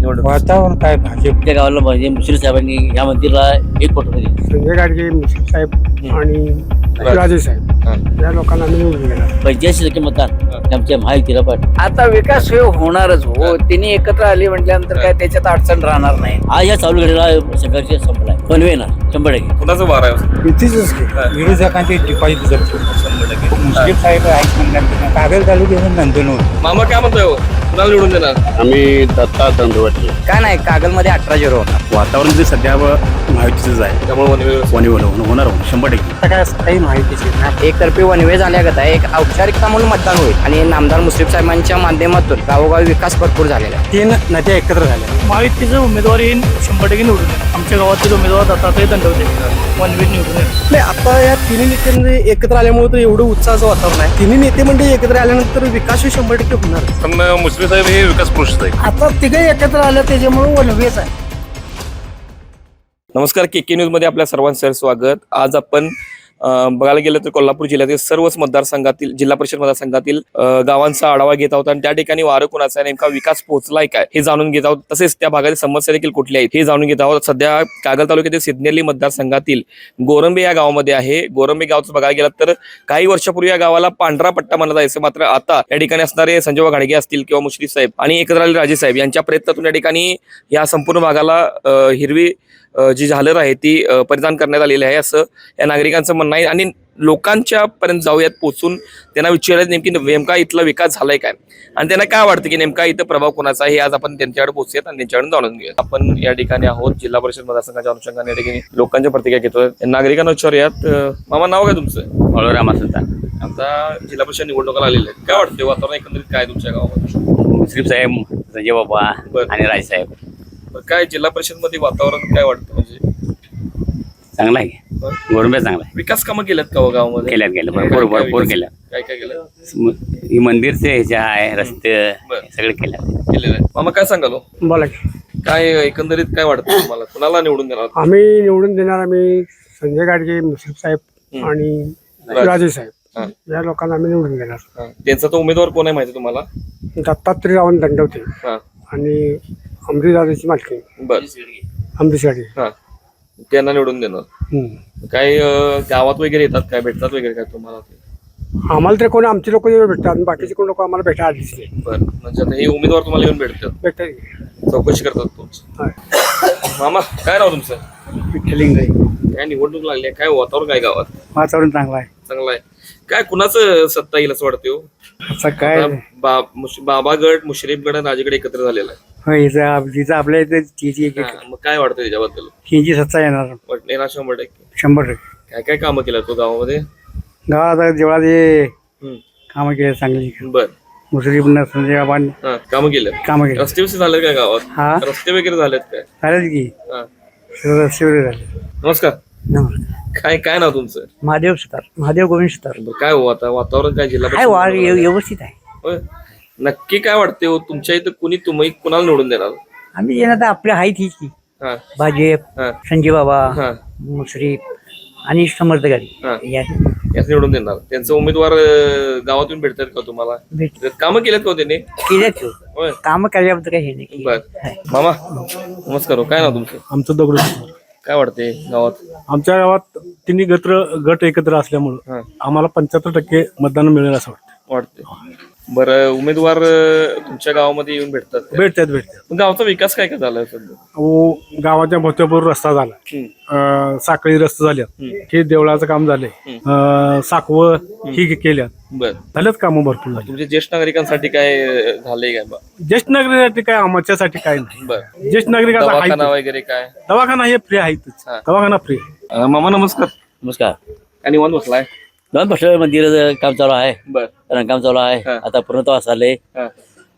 निवडणूक? वातावरण काय भाजप त्या गावाला म्हणजे मुश्रीफ साहेबांनी या मंदिरला 1 कोटी रुपये दिले. संजय गाडगे मुश्रीफ साहेब आणि राजे साहेब या लोकांना आम्ही निवडून देणार. 85% मतदान आमच्या महायुतीला पाठ. आता विकास हे होणारच हो. तिने एकत्र आली म्हटल्यानंतर काय त्याच्यात अडचण राहणार नाही. आज या चालू घडीला संघर्ष संपलाय. बनवेना 100%. कुणाचं वार आहे? युतीच विरोधकांचे डिपॉझिट मुश्रीफ साहेब आहेत म्हणल्यानंतर कागद तालुक्यातून नंदनवर. मामा काय म्हणतोय हो? कुणाला निवडून देणार? आम्ही दत्ता दंडवटे. काय नाही कागलमध्ये 18-0 होणार. वातावरण जे सध्या माहितीच आहे त्यामुळे होणार 100%. आता काय काही माहितीची नाही. एकतर्फी वनवे झाल्यागत आहे. एक औपचारिकता म्हणून मतदान होईल आणि नामदार मुश्रीफ साहेबांच्या माध्यमातून गावोगावी विकास भरपूर झालेला आहे. 3 नद्या एकत्र झाल्या. महायुतीचे उमेदवार येईन 100% निवडून येईल. आमच्या गावातील उमेदवार दत्तात्रय दंडवते वनवीर निवडून येईल. नाही आता या तिन्ही नेत्यांमध्ये एकत्र आल्यामुळे तर एवढं उत्साहाचं वातावरण आहे. तिन्ही नेते म्हणजे एकत्र आल्यानंतर विकास 100% होणार. पण मुश्रीफ साहेब हे विकास पुरुष आहे. आता तिघे एकत्र आलं त्याच्यामुळे वनवेच आहे. नमस्कार, के न्यूज मध्ये आपल्या सर्वांचं स्वागत. आज आपण बघायला गेलं तर कोल्हापूर जिल्ह्यातील सर्वच मतदारसंघातील जिल्हा परिषद मतदारसंघातील गावांचा आढावा घेत आहोत आणि त्या ठिकाणी वारं कुणाचा आहे, नेमका विकास पोहोचलाय काय हे जाणून घेत आहोत. तसेच त्या भागातील समस्या देखील कुठल्या आहेत हे जाणून घेत आहोत. सध्या कागल तालुक्यातील सिद्धनेरली मतदारसंघातील गोरंबे या गावामध्ये आहे. गोरंबे गावचं बघायला गेलं तर काही वर्षापूर्वी या गावाला पांढरा पट्टा म्हणला जायचं, मात्र आता या ठिकाणी असणारे संजय घाडगे असतील किंवा मुश्रीफ साहेब आणि एकत्र आलेले राजे साहेब यांच्या प्रयत्नातून या ठिकाणी या संपूर्ण भागाला हिरवी जी झालर आहे ती परिधान करण्यात आलेली आहे असं या नागरिकांचं म्हणणं आहे. आणि लोकांच्या पर्यंत जाऊयात, पोहोचून त्यांना विचारलं नेमकी नेमका इथला विकास झालाय काय आणि त्यांना काय वाटतं की नेमका इथं प्रभाव कोणाचा आहे हे आज आपण त्यांच्याकडे पोहोचूयात आणि त्यांच्याकडून जाणून घेऊयात. आपण या ठिकाणी आहोत जिल्हा परिषद मतदारसंघाच्या अनुषंगाने या ठिकाणी लोकांच्या प्रतिक्रिया घेतोय. नागरिकांना विचारूयात. मामा, नाव काय तुमचं? बळवराम असता. आता जिल्हा परिषद निवडणुका आलेल्या आहेत, काय वाटतं वातावरण एकंदरीत काय तुमच्या गावामध्ये? मुश्रीफ साहेब, संजय बाबा आणि राज साहेब. काय जिल्हा परिषद मध्ये वातावरण काय वाटतं? म्हणजे चांगला आहे. गोरंबे चांगला आहे. विकास कामं केल्यात का गावामध्ये? केल्यात भरपूर केल्या. काय काय केलं? ही मंदिरचे ह्याच्या आहे, रस्ते सगळे केल्यात. केलेलं आहे. मामा काय सांगाल हो? बोला की. काय एकंदरीत काय वाटतं तुम्हाला? कुणाला निवडून देणार? आम्ही निवडून देणार. आम्ही संजय गाडगे मुश्रीफ साहेब आणि राजे साहेब या लोकांना आम्ही निवडून देणार. त्यांचा तो उमेदवार कोण आहे माहिती तुम्हाला? दत्तात्रय रावण दंडवते हा, आणि अमरीदादाची मालकी बर. अमरीश गाडगे. हा, त्यांना निवडून देणार. काय गावात वगैरे येतात काय, भेटतात वगैरे काय तुम्हाला? आम्हाला तर कोणी आमचे लोक भेटतात, बाकीचे कोण लोक आम्हाला भेटा आलीच नाही. बर, म्हणजे आता हे उमेदवार तुम्हाला येऊन भेटतात, भेटतात, चौकशी करतात तुमचं? मामा काय नाव तुमचं? काय निवडणूक लागली आहे, काय वातावरण काय गावात? वातावरण चांगलं आहे. चांगलं आहे. काय कुणाचं सत्ता येईल असं वाटतं हो? असं काय बाबागड, मुश्रीफगड आणि राजेगड एकत्र झालेला आहे. जिथं आपल्या इथे मग काय वाटतं त्याच्याबद्दल? हिची सत्ता येणार येणार 100%. 100%. काय काय कामं केलं तो गावामध्ये? गावात जेवढा कामं केली चांगली. बर. मुश्रीफ संजय बाबांनी कामं केलं. कामं केली. रस्ते वस्ते झाले काय गावात? हा, रस्ते वगैरे झालेत काय? चालेल की. हा. रस्ते वगैरे झाले. नमस्कार. काय काय नाव तुमचं? महादेव सुतार, महादेव गोविंद सुतार. काय हो आता वातावरण काय जिल्हा काय वार व्यवस्थित आहे. होय? नक्की काय वाटते हो तुमच्या इथं? तुम्ही कुणाला निवडून देणार? आम्ही येणार तर आपल्या हाईत हीच की हा, भाजप, हा, संजय बाबा, हा, मुश्रीफ आणि समर्थकारी हा. या याच निवडून देणार. त्यांचा उमेदवार गावातून भेटतात का तुम्हाला? भेट कामं केलेत का हो त्यांनी? केल्यात होय. काम केल्याबद्दल काही हे नाही. बर. मामा नमस्कार. काय नाव तुमचं? आमचं दगड. काय वाटते गावात? आमच्या गावात तिन्ही गट एकत्र असल्यामुळं आम्हाला 75% मतदान मिळेल असं वाटते. बरं, उमेदवार तुमच्या गावामध्ये येऊन भेटतात का? भेटतात. गावचा विकास काय काय झालाय सध्या? गावाच्या भोवत्यापूर रस्ता झाला, साखळी रस्ते झाल्यात, हे देवळाचं काम झालंय, साकवं ही केल्यात. बर. झाल्यात कामं भरपूर झाली. तुमच्या ज्येष्ठ नागरिकांसाठी काय झालंय काय बा? ज्येष्ठ नागरिकांसाठी काय, आमच्यासाठी काय नाही. बर. ज्येष्ठ नागरिकांचा दवाखाना वगैरे काय? दवाखाना हे फ्री आहेतच. दवाखाना फ्री. मामा नमस्कार. नमस्कार. काय निवांत बसलाय? दोन वर्ष मंदिराचं काम चालू आहे, बर. रंगकाम चालू आहे. आता पूर्णत्वास आले.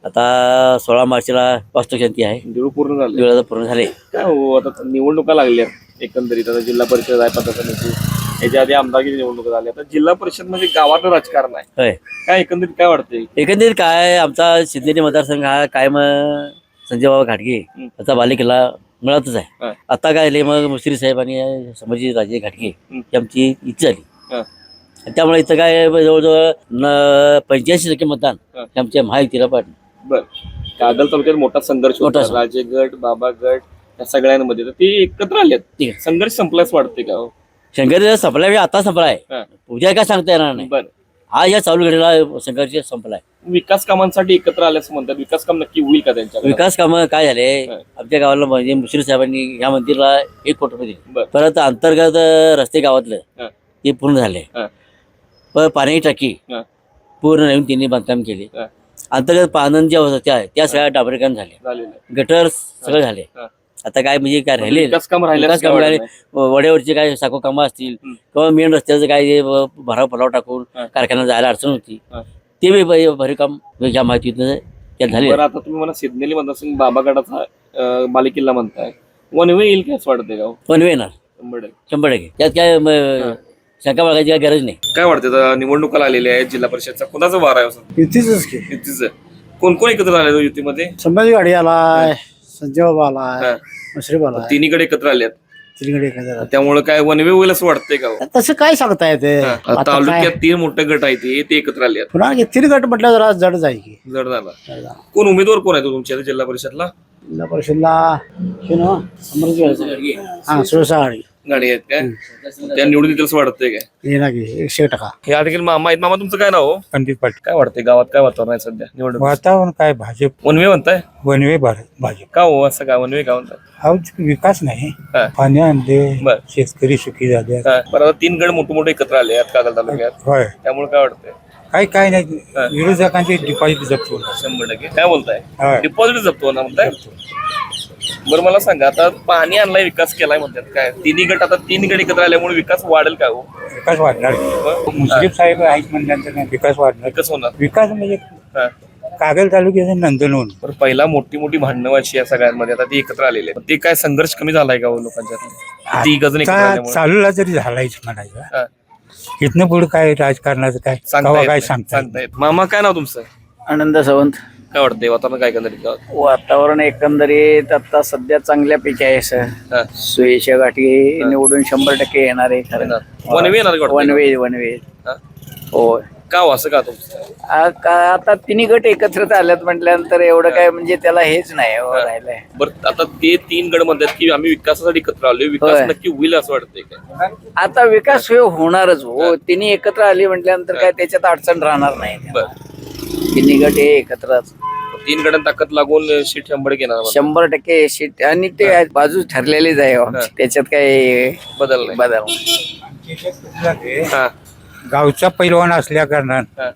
आता 16 मार्चला वास्तुशांती आहे. देऊळ पूर्ण झालं. देवळाचं पूर्ण झाले. काय हो आता निवडणुका लागल्या एकंदरीत. आता जिल्हा परिषद आहे, पंचायत समिती, याच्या आधी आमदारकी निवडणुका झाल्या. आता जिल्हा परिषद मध्ये गावातलं राजकारण आहे. होय. काय एकंदरीत काय वाटतंय? एकंदरीत काय, आमचा सिद्धनेरी मतदारसंघ हा कायम संजय बाबा घाटगे याचा बालेकिल्ला मिळतच आहे. आता काय मग मुश्रीफ साहेब आणि संभाजी राजे घाटगे ही आमची इच्छा झाली. त्यामुळे इथं काय जवळजवळ 85% मतदान आमच्या महायुतीला पाडलं. बर. कागल तालुक्यात मोठा संघर्ष मोठा होता, राजे गट बाबा गट या सगळ्यांमध्ये तर ते एकत्र आलेत. ठीक आहे. संघर्ष संपल्यास वाटते का हो? शंकर संपलाय आता संपलाय, हा. उद्या काय सांगता येणार नाही. बरं, हा या चालू घडीला संघर्ष संपलाय. विकास कामांसाठी एकत्र आल्याचं म्हणतात, विकास काम नक्की होईल का त्यांच्या? विकास कामं काय झाले हा. आमच्या गावाला म्हणजे मुश्रीफ साहेबांनी या मंदिरला 1 कोटी रुपये दिले. बरं. परत अंतर्गत रस्ते गावातलं हा. ते पूर्ण झाले. हा. पण पाणी टाकी हा. पूर्ण नवीन त्यांनी बांधकाम केले. हा. अंतर्गत पानन ज्या होत्या त्या सगळ्या डांबरीकरण झाले. झालेलं आहे. गटर सगळं झाले. हा. आता काय म्हणजे काय राहिले विकास काम विकास राहिल्यास कामं काय वड्यावरचे काय साखो कामं असतील किंवा मेन रस्त्याचं काय भराव फराव टाकून हा. कारखान्यात जायला अडचण होती, हा. ते बी भरी काम ह्या माहितीतून त्यात झाले. बरं, आता तुम्ही मला सिद्धनेली मतदारसंघ बाबागडाचा बालेकिल्ला म्हणताय, वन वे येईल काय असं वाटतंय का हो? पण येणार 100%. 100%. त्यात काय शंका बाळगायची काय गरज नाही. काय वाटतं आता निवडणुका आलेल्या आहेत जिल्हा परिषदचा, कुणाचा वार आहे असं? युतीच की युतीचं. कोण कोण एकत्र आले हो युतीमध्ये? संभाजी गाडी आलाय, संजय बाबा आलाय, मुश्रीफ आलाय, तिन्हीकडे एकत्र आले आहेत, तिकडे एकत्र. त्यामुळे काय वन वे होईल असं वाटतंय का हो? तसं काय सांगता येते आता तालुक्यात काय 3 मोठे गट आहेत ते एकत्र आले आहेत. पुन्हा 3 गट म्हटलं जरा जड जाईल की. जड झाला. कोण उमेदवार कोण आहे तो तुमच्या जिल्हा परिषदला? जिल्हा परिषदला हा सुरसा गाडी गाडी आहेत काय? त्या निवडून येतील असं वाटतंय काय? येणार की 100%. या देखील मामा आहेत. मामा तुमचं काय नाव हो? पंडित पाटील. काय वाटतंय गावात काय वातावरण आहे सध्या निवडणूक? वातावरण काय भाजप वन वे म्हणताय वनवे भाजप. का हो असं काय वन वे का म्हणताय? हा विकास नाही, हा. पाणी आणले, बर. शेतकरी सुखी झाले. बरं, आता 3 गड मोठे मोठे एकत्र आले आहेत कागल तालुक्यात, होय, त्यामुळे काय वाटतंय? काय नाही, विरोधकांचे डिपॉझिट जप्त होणार. 100%. काय बोलताय? होय. डिपॉझिट जप्त होणार म्हणताय? बरं, मला सांगा, आता पाणी आणलाय विकास केलाय म्हणतात, काय 3 गट आता 3 गड एकत्र आल्यामुळे विकास वाढेल का हो? विकास वाढणार. मुश्रीफ साहेब आहेत म्हणल्यानंतर नाही, विकास वाढणार. विकास होणार. विकास म्हणजे हा. कागल तालुक्याचं नंदनवन. बरं, पहिला मोठी मोठी भांडणं व्हायची या सगळ्यांमध्ये, आता ती एकत्र आलेली आहे. ते काय संघर्ष कमी झालाय का हो लोकांच्या? 3 गजन एकत्र आता आल्यामुळे? चालूला जरी झालायच म्हणायचं, हा. इथनं पुढे काय राजकारणाचं काय सांगता कवा येत काय नाही. सांगता सांगता येत. मामा काय नाव तुमचं? आनंद सावंत. काय वाटतंय वातावरण काय एकंदरीत गावात? वातावरण एकंदरीत आता सध्या चांगल्यापैकी आहे सर. हा. सुयशा घाटी निवडून 100% येणार आहे खरं. वन वे येणार का वाटतंय? वन वे हा? होय. का हो असं का तुमचं? आता 3 गट एकत्रित आल्यात म्हटल्यानंतर एवढं काय म्हणजे त्याला हेच नाही हो राहिलंय. बरं, आता ते 3 गड म्हणतात की आम्ही विकासासाठी एकत्र आलोय, विकास होय. नक्की होईल असं वाटतंय काय? आता विकास हे होणारच हो. 3 एकत्र आली म्हटल्यानंतर काय त्याच्यात अडचण राहणार नाही. बरं, 3 गट हे एकत्रच 3 गडांना ताकद लागून शीट 100% घेणार म्हणतात. 100% शीट आणि ते बाजू ठरलेलीच आहे हो. त्याच्यात काय बदल नाही. बदल हा. गावचा पैलवान असल्या कारणानं हा.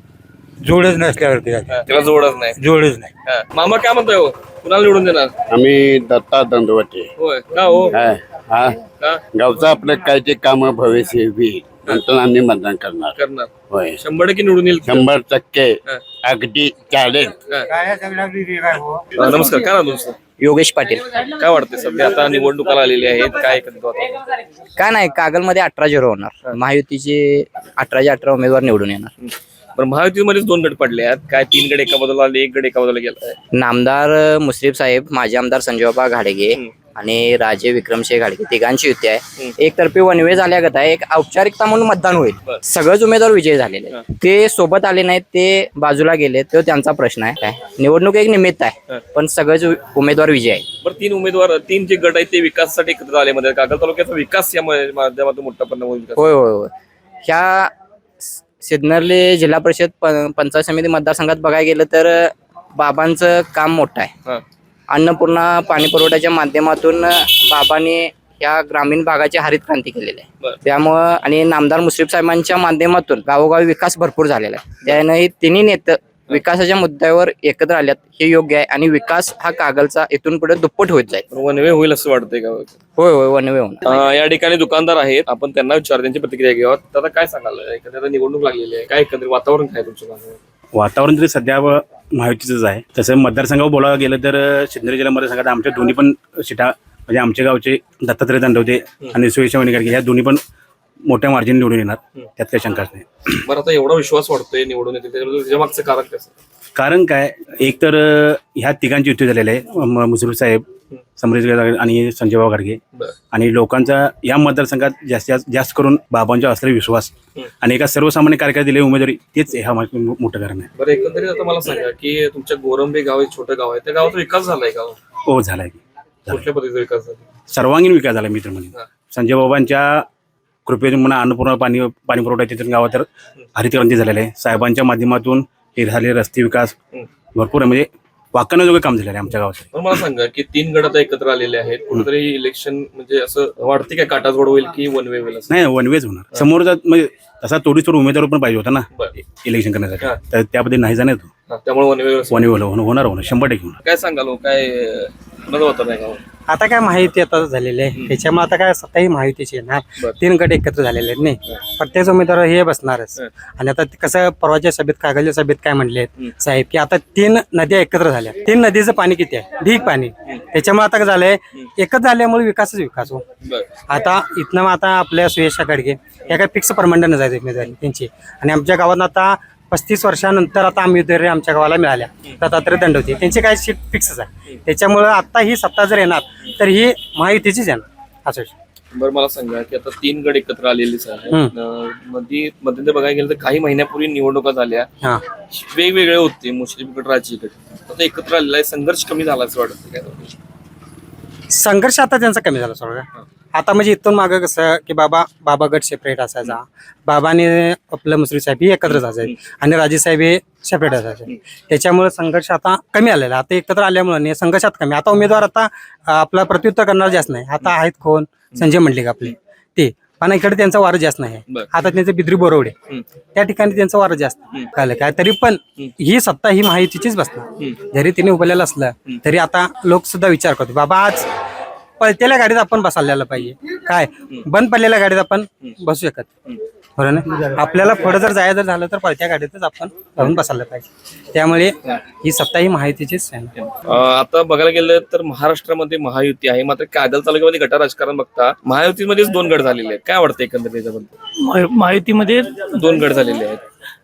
जोडच नसल्यावरती झाले. त्याला जोडच नाही. जोडच नाही. हा. मामा काय म्हणताय हो? कुणाला निवडून देणार? आम्ही दत्ता दंडवते. होय का हो? हा का गावचं आपलं काय ते काम भविष्य होईल नंतर आम्ही मतदान करणार. करणार? होय, 100% निवडून येईल. 100% हा. अगदी चालेल. हा. नमस्कार, काय नाव तुमचं? योगेश पाटील. काय वाटतंय सध्या आता निवडणुकाला आलेली आहेत, काय एकंदरीत वातावरण? काय नाही, कागलमध्ये 18-0 होणार. महायुतीचे 18 उमेदवार निवडून येणार. बरं, महायुतीमध्येच 2 गट पडले आहेत, काय 3 गड एका बाजूला आले, 1 गड एका बाजूला गेलाय. नामदार मुश्रीफ साहेब, माजी आमदार संजयबाबा घाडगे आणि राजे विक्रमसिंह घाडगे तिघांची युती आहे. एकतर्फी वनवे झाल्यागत आहे. एक औपचारिकता म्हणून मतदान होईल. सगळेच उमेदवार विजयी झालेले आहेत. ते सोबत आले नाहीत, ते बाजूला गेले, तो त्यांचा प्रश्न आहे. काय निवडणूक एक निमित्त आहे, पण सगळेच उमेदवार विजयी आहेत. बरं, 3 उमेदवार 3 जे गट आहेत ते विकासासाठी एकत्र आले मध्ये कागल तालुक्याचा विकास या माध्यमातून मोठा परिणाम होईल का? होय होय होय. ह्या सिन्नरले जिल्हा परिषद पंचायत समिती मतदारसंघात बघायला गेलं तर बाबांचं काम मोठं आहे. हा. अन्नपूर्णा पाणी पुरवठ्याच्या माध्यमातून बाबांनी या ग्रामीण भागाची हरित क्रांती केलेली आहे. त्यामुळं आणि नामदार मुश्रीफ साहेबांच्या माध्यमातून गावोगावी विकास भरपूर झालेला आहे. त्यानं हे 3 नेते विकासाच्या मुद्द्यावर एकत्र आल्यात, हे योग्य आहे. आणि विकास हा कागलचा इथून पुढे दुप्पट होत जाईल. वनवे होईल असं वाटतंय का? होय होय, वनवे होणार. या ठिकाणी दुकानदार आहेत, आपण त्यांना विचार त्यांची प्रतिक्रिया घेऊयात. आता काय सांगाल, एखाद्या निवडणूक लागलेली आहे, काय एकंदरीत वातावरण काय तुमच्या भागात? वातावरण तरी सध्या महायुतीचंच आहे. तसं मतदारसंघावर बोलायला गेलं तर सिन्नर जिल्हा मतदारसंघात आमच्या दोन्ही पण सीटा म्हणजे आमच्या गावचे दत्तात्रय दंडवते आणि सुयशा वणीकर ह्या दोन्ही पण मोठ्या मार्जिन निवडून येणार, त्यात काही शंकाच नाही. बरं, आता एवढा विश्वास वाटतोय निवडून येते, त्याच्या मागचं कारण कसं? कारण काय, एक तर ह्या तिघांची युती झालेली आहे, मुश्रीफ साहेब, समरेश आणि संजयभाऊ घाटगे. आणि लोकांचा या मतदारसंघात जास्त करून बाबांचा असलेला विश्वास आणि एका सर्वसामान्य कार्यकर्ते दिलेली उमेदवारी, तेच ह्या मोठं कारण आहे. बरं, एकंदरीत आता मला सांगा की तुमच्या गोरंबे गाव एक छोटं गाव आहे, त्या गावाचा विकास झालाय का? हो, झालाय. कुठल्या पद्धतीचा विकास झाला? सर्वांगीण विकास झाला मित्र म्हणजे. संजय बाबांच्या कृपेतून म्हणा अन्नपूर्णा पाणी पुरवठा तिथून गावात तर हरितक्रांती झालेलं आहे. साहेबांच्या माध्यमातून हे झाले रस्ते विकास भरपूर आहे, म्हणजे वाकण्याजोगं काम झालेलं आहे आमच्या गावात. पण मला सांगा की 3 गट आता एकत्र आलेले आहेत, कुठेतरी इलेक्शन म्हणजे असं वाटते काय काटाजोड होईल की वन वे होईल? नाही, वन वेज होणार. समोरचा म्हणजे तसा तोडीस उमेदवार पण पाहिजे होता ना इलेक्शन करण्यासाठी, तर त्याबद्दल नाही जाणार तो. त्यामुळे वन वे वन वे होणार 100% होणार. काय सांगाल हो, काय कुणाचं होतं नाही गाव? आता काय माहिती आता झालेली आहे, त्याच्यामुळे आता काय सत्ताही माहितीची येणार. 3 गट एकत्र झालेले आहेत नाही, प्रत्येक उमेदवार हे बसणारच. आणि आता कसं परवाच्या सभेत कागलच्या सभेत काय म्हणले साहेब की आता 3 नद्या एकत्र झाल्या. 3 नदीचं पाणी किती आहे? ढीक पाणी. त्याच्यामुळे आता झालंय एकच झाल्यामुळे विकासच विकास हो. आता इथनं आता आपल्या सुयश घाटगे या काय फिक्स परमंडन जायचं उमेदवारी त्यांची. आणि आमच्या गावात आता 35 वर्षानंतर आता उमेदवारी आमच्या गावाला मिळाल्या. दत्तात्रय दंडवते त्यांची काय सीट फिक्सच आहे. त्याच्यामुळं आता ही सत्ता जर येणार तर ही महायुतीचीच येणार असं. बरं, मला सांगा की आता 3 गट एकत्र आलेलेच आहे. मध्यंतरी बघायला गेलं तर काही महिन्यापूर्वी निवडणुका झाल्या, वेगवेगळे होते, मुस्लिम गट, राज्य गट. आता एकत्र आलेला आहे, संघर्ष कमी झाला असं वाटतं काय? संघर्ष आता त्यांचा कमी झाला सोडा. आता म्हणजे इथून मागं कसं की बाबा गट सेपरेट असायचा, बाबाने आपलं मुश्रीफ साहेब हे एकत्रच असायचे आणि राजे साहेब हे सेपरेट असायचे. त्याच्यामुळे संघर्ष आता कमी आलेला. आता एकत्र आल्यामुळे संघर्षात कमी. आता उमेदवार आता आपला प्रत्युत्तर करणार जास्त नाही. आता आहेत कोण? संजय मंडलिक आपले ते, पण इकडे त्यांचा वारं जास्त नाही. आता त्यांचं बिद्री बोरवडे त्या ठिकाणी त्यांचं वारं जास्त काय. तरी पण ही सत्ता ही माहितीचीच बसणार. जरी तिने उभलेलं असलं तरी आता लोक सुद्धा विचार करतो बाबा आज पळतेल्या गाडीत आपण बसायला पाहिजे, काय बंद पडलेल्या गाडीत आपण बसू शकत बरं ना. आपल्याला पुढे जर जायचं झालं तर पळत्या गाडीतच आपण जाऊन बसायला पाहिजे. त्यामुळे ही सत्ता ही माहितीचीच आहे. आता बघायला गेलं तर महाराष्ट्रामध्ये महायुती आहे, मात्र कागल तालुक्यामध्ये गटा राजकारण बघता महायुतीमध्येच 2 गट झालेले आहेत. काय वाटतं एकंदरीत त्याच्याबद्दल? माहितीमध्ये 2 गट झालेले आहेत.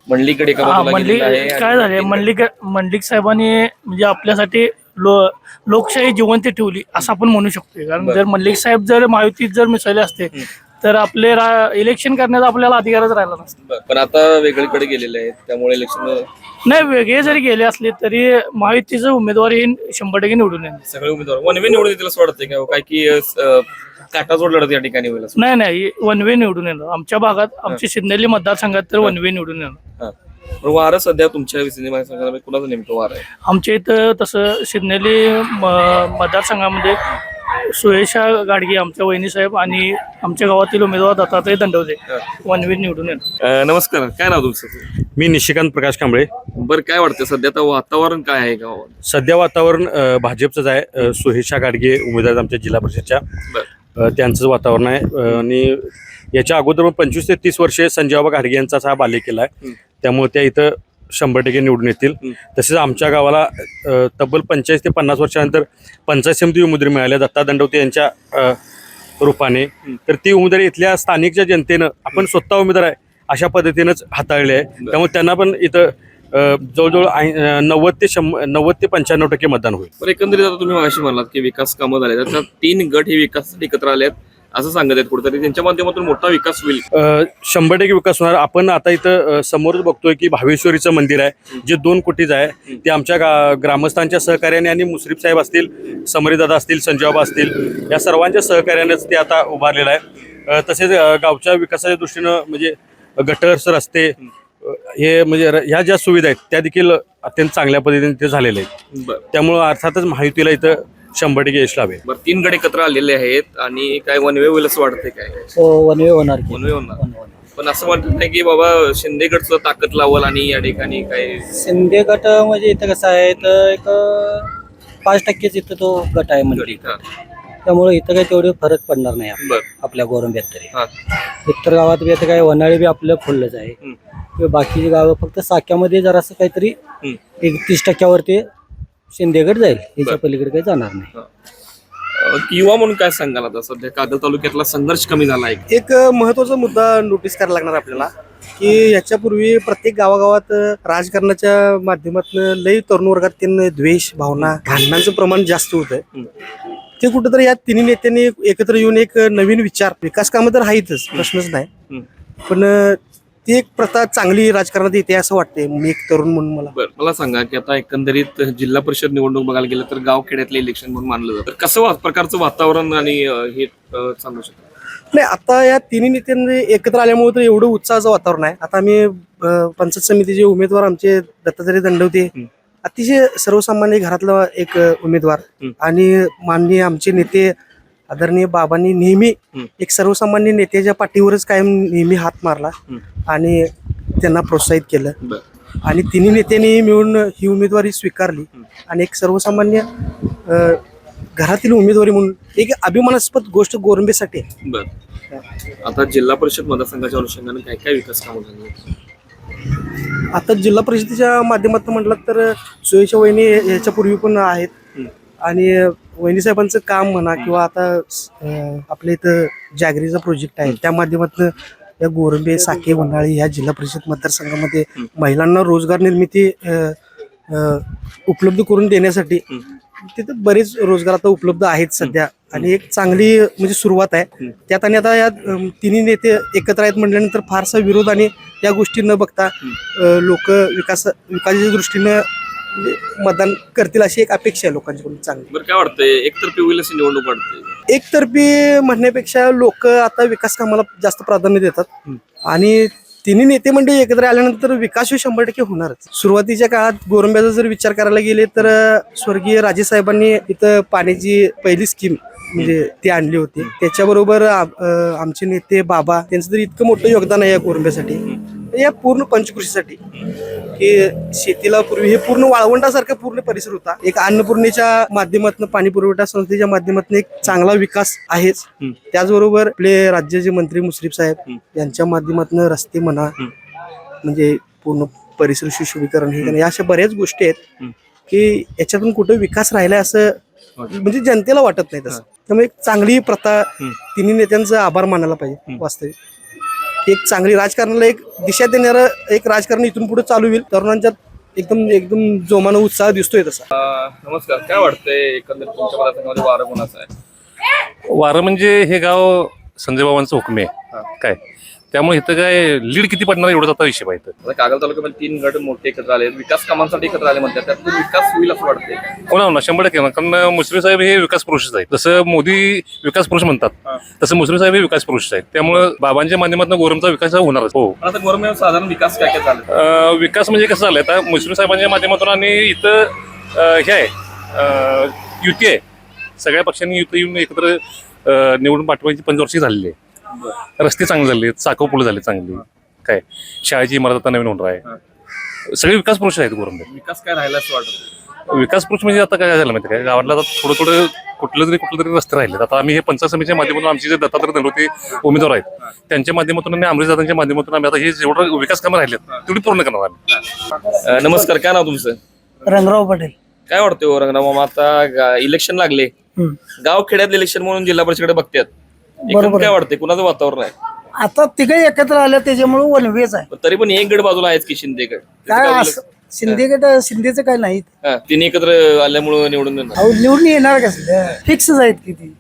मंडलिकडे काय झाले, मंडलिक साहेबांनी म्हणजे आपल्यासाठी लोकशाही जिवंत ठेवली असं आपण म्हणू शकतो. कारण जर मंडलिक साहेब जर महायुतीत जर मिसळले असते तर आपले इलेक्शन करण्याचा आपल्याला अधिकारच राहिला नसता. पण आता वेगळीकडे गेलेले आहेत, त्यामुळे इलेक्शन नाही, वेगळे जरी गेले असले तरी महायुतीचं उमेदवार हे 100% निवडून येणार. सगळे उमेदवार वन वे निवडून येतील असं वाटतंय का? काय की काटाजोड लढत या ठिकाणी होईल? नाही, वन वे निवडून येणार. आमच्या भागात, आमच्या सिन्नरी मतदारसंघात तर वन वे निवडून येणार. वारं सध्या तुमच्या मतदारसंघामध्ये कुणाचं नेमकं वार आहे? आमच्या इथं तसं सिन्नरी मतदारसंघामध्ये सुयशा घाटगे आमच्या वहिनी साहेब आणि आमच्या गावातील उमेदवार दत्तात्रय दंडवते वन वे निवडून येणार. नमस्कार, काय नाव तुमचं? मी निशिकांत प्रकाश कांबळे. बरं, काय वाटतं सध्या आता वातावरण काय आहे गावात? सध्या वातावरण भाजपचंच आहे. सुयशा घाटगे उमेदवार आमच्या जिल्हा परिषदच्या, त्यांचंच वातावरण आहे. आणि याच्या अगोदर 25 ते 30 वर्षे संजयबाबा घाटगे यांचाच हा बालेकिल्ला आहे, त्यामुळे त्या इथं 100% निवडून येतील. तसेच आमच्या गावाला तब्बल 45 ते 50 वर्षानंतर पंचायत समिती उमेदवारी मिळाल्या दत्ता दंडवते यांच्या रूपाने. तर ती उमेदवारी इथल्या स्थानिकच्या जनतेनं आपण स्वतः उमेदवार आहे अशा पद्धतीनंच हाताळले आहे. त्यामुळे त्यांना पण इथं जवळजवळ 90 ते 95% मतदान होईल. पण एकंदरीत आता तुम्ही मागाशी म्हणालात की विकास कामं झाले, तर 3 गट हे विकासासाठी एकत्र आले आहेत असं सांगत आहेत. कुठेतरी त्यांच्या माध्यमातून मोठा विकास होईल. 100% विकास होणार. आपण आता इथं समोरच बघतोय की भावेश्वरीचं मंदिर आहे जे 2 कोटीचं आहे. ते आमच्या ग्रामस्थांच्या सहकार्याने आणि मुश्रीफ साहेब असतील, समरीदादा असतील, संजयबाबा असतील, या सर्वांच्या सहकार्यानेच ते आता उभारलेलं आहे. तसेच गावच्या विकासाच्या दृष्टीनं म्हणजे गटर्स, रस्ते हे म्हणजे ह्या ज्या सुविधा आहेत त्या देखील अत्यंत चांगल्या पद्धतीने ते झालेले आहेत. त्यामुळं अर्थातच महायुतीला इथं 100% यश लाभेल. बरं, 3 गट एकत्र आलेले आहेत आणि काय वन वे होईल असं वाटतंय काय? वन वे होणार. वन वे होणार. पण असं वाटत नाही की बाबा शिंदे गटचं ताकद लावल आणि या ठिकाणी काय? शिंदे गट म्हणजे इथं कसं आहे तर एक 5% इथं तो गट आहे म्हणजे, त्यामुळे इथं काही तेवढे फरक पडणार नाही आपल्या गोरंब्यात तरी. इतर गावात बी आता काय वनाळी बी आपलं फुललंच आहे. किंवा बाकीची गावं फक्त साक्यामध्ये जरासं काहीतरी 30% ते शिंदेगड जाईल, याच्या पलीकडे काही जाणार नाही. युवा म्हणून काय सांगाल आता सध्या कागल तालुक्यातला संघर्ष कमी झाला आहे? एक महत्वाचा मुद्दा नोटीस करायला लागणार आपल्याला की याच्यापूर्वी प्रत्येक गावागावात राजकारणाच्या माध्यमातून लई तरुण वर्गात त्यांना द्वेष भावना भांडणांचं प्रमाण जास्त होतं. ते कुठेतरी या तिन्ही नेत्यांनी एकत्र येऊन एक नवीन विचार विकास कामं तर आहेतच प्रश्नच नाही, पण ती एक प्रथा चांगली राजकारणात येते असं वाटते मी एक तरुण म्हणून मला. बरं, मला सांगा की आता एकंदरीत जिल्हा परिषद निवडणूक बघायला गेलं तर गाव खेड्यातले इलेक्शन म्हणून मानलं जातं. कसं प्रकारचं वातावरण आणि हे सांगू शकतो? नाही, आता या तिन्ही नेत्यांनी एकत्र आल्यामुळे तर एवढं उत्साहाचं वातावरण आहे. आता आम्ही पंचायत समितीचे उमेदवार आमचे दत्तात्रय दंडवते अतिशय सर्वसामान्य घरातला एक उमेदवार आणि माननीय आमचे नेते आदरणीय बाबांनी नेहमी एक सर्वसामान्य नेत्याच्या पाठीवरच कायम नेहमी हात मारला आणि त्यांना प्रोत्साहित केलं आणि तिन्ही नेत्यांनी मिळून ही उमेदवारी स्वीकारली आणि एक सर्वसामान्य घरातील उमेदवारी म्हणून एक अभिमानास्पद गोष्ट गोरंबेसाठी आहे. बरं, आता जिल्हा परिषद मतदारसंघाच्या अनुषंगाने काय काय विकास कामं झाली? आता जिल्हा परिषदेच्या माध्यमातून म्हटलं तर सुयशा वहिनी याच्यापूर्वी पण आहेत आणि वहिनी साहेबांचं काम म्हणा किंवा आता आपल्या इथं जागरीचा प्रोजेक्ट आहे त्या माध्यमातून या गोरंबे साके वन्हाळी ह्या जिल्हा परिषद मतदारसंघामध्ये महिलांना रोजगार निर्मिती उपलब्ध करून देण्यासाठी तिथं बरेच रोजगार आता उपलब्ध आहेत सध्या आणि एक चांगली म्हणजे सुरुवात आहे त्यात. आणि आता या तिन्ही नेते एकत्र आहेत म्हटल्यानंतर फारसा विरोध आणि या गोष्टी न बघता लोक विकासाच्या दृष्टीनं मतदान करतील अशी एक अपेक्षा आहे लोकांच्याकडून चांगली. बरं, काय वाटतंय एकतर्फी होईल अशी निवडणूक वाटते? एकतर्फी म्हणण्यापेक्षा लोक आता विकास कामाला जास्त प्राधान्य देतात आणि तिन्ही नेते मंडळी एकत्र आल्यानंतर विकास 100% होणारच. सुरुवातीच्या काळात गोरंब्याचा जर विचार करायला गेले तर स्वर्गीय राजे साहेबांनी इथं पाण्याची पहिली स्कीम म्हणजे ती आणली होती. त्याच्याबरोबर आमचे नेते बाबा त्यांचं तर इतकं मोठं योगदान आहे या गोरंब्यासाठी या पूर्ण पंचकृषीसाठी की शेतीला पूर्वी हे पूर्ण वाळवंटासारखा पूर्ण परिसर होता. एक अन्नपूर्णेच्या माध्यमातून पाणी पुरवठा संस्थेच्या माध्यमातून एक चांगला विकास आहेच. त्याचबरोबर आपले राज्याचे मंत्री मुश्रीफ साहेब यांच्या माध्यमातून रस्ते म्हणा म्हणजे पूर्ण परिसर सुशोभीकरण हे अशा बऱ्याच गोष्टी आहेत की याच्यातून कुठं विकास राहिलाय असं म्हणजे जनतेला वाटत नाही तसं. त्यामुळे एक चांगली प्रथा तिन्ही नेत्यांचा आभार मानायला पाहिजे. वास्तविक एक चांगली राजकारणाला एक दिशा देणारं एक राजकारण इथून पुढे चालू होईल. तरुणांच्यात एकदम जोमानं उत्साह दिसतोय तसा. नमस्कार, काय वाटतंय एकंदरीत तुमच्या मतदारसंघामध्ये वारं कोणाचं आहे? वारं म्हणजे हे गाव संजय बाबांचं हुकमे काय, त्यामुळे इथं काय लीड किती पडणार एवढाच आता विषय पाहिजे. आता कागल तालुक्यामध्ये 3 गट मोठे एकत्र आले, विकास कामांसाठी एकत्र आले म्हणतात, त्यातून विकास होईल असं वाटतंय? कोणा ना 100% ना, कारण मुश्रीफ साहेब हे विकास पुरुषच आहेत. जसं मोदी विकास पुरुष म्हणतात तसं मुश्रीफ साहेब हे विकास पुरुष आहेत. त्यामुळे बाबांच्या माध्यमातून गोरमचा विकास होणारच. हो, आता गोरमे साधारण विकास काय काय झाला? विकास म्हणजे कसं झालंय आता मुश्रीफ साहेबांच्या माध्यमातून आणि इथं हे आहे युती आहे, सगळ्या पक्षांनी युती येऊन एकत्र निवडून पाठवायची 5 वर्षी झालेली आहे. रस्ते चांगले झाले, चाकव पुलं झाले चांगली, काय शाळेची इमारत आता नवीन होणार आहे. सगळे विकास पुरुष आहेत गोरंबे. विकास काय राहिला असं वाटतं? विकास पुरुष म्हणजे आता काय झालं माहिती काय, गावाला आता थोडं कुठलं तरी रस्ते राहिले. आता आम्ही हे पंचायत समितीच्या माध्यमातून आमचे जे दत्तात्रय दंडवते उमेदवार आहेत त्यांच्या माध्यमातून आणि अमरीशदादांच्या माध्यमातून आम्ही आता हे जेवढं विकास कामं राहिलेत तेवढी पूर्ण करणार आम्ही. नमस्कार, काय नाव तुमचं? रंगराव पटेल. काय वाटतंय रंगराव मामा, आता इलेक्शन लागले, गाव खेड्यातले इलेक्शन म्हणून जिल्हा परिषदेकडे बघतात, काय वाटतंय कुणाचं वातावरण आहे? आता तिघे एकत्र आल्या त्याच्यामुळे वनवेच आहे. तरी पण एक गड बाजूला आहेच की शिंदे गड. काय शिंदेचं काय नाही, तिने एकत्र आल्यामुळे निवडून निवडून येणार कसं फिक्सच आहेत किती.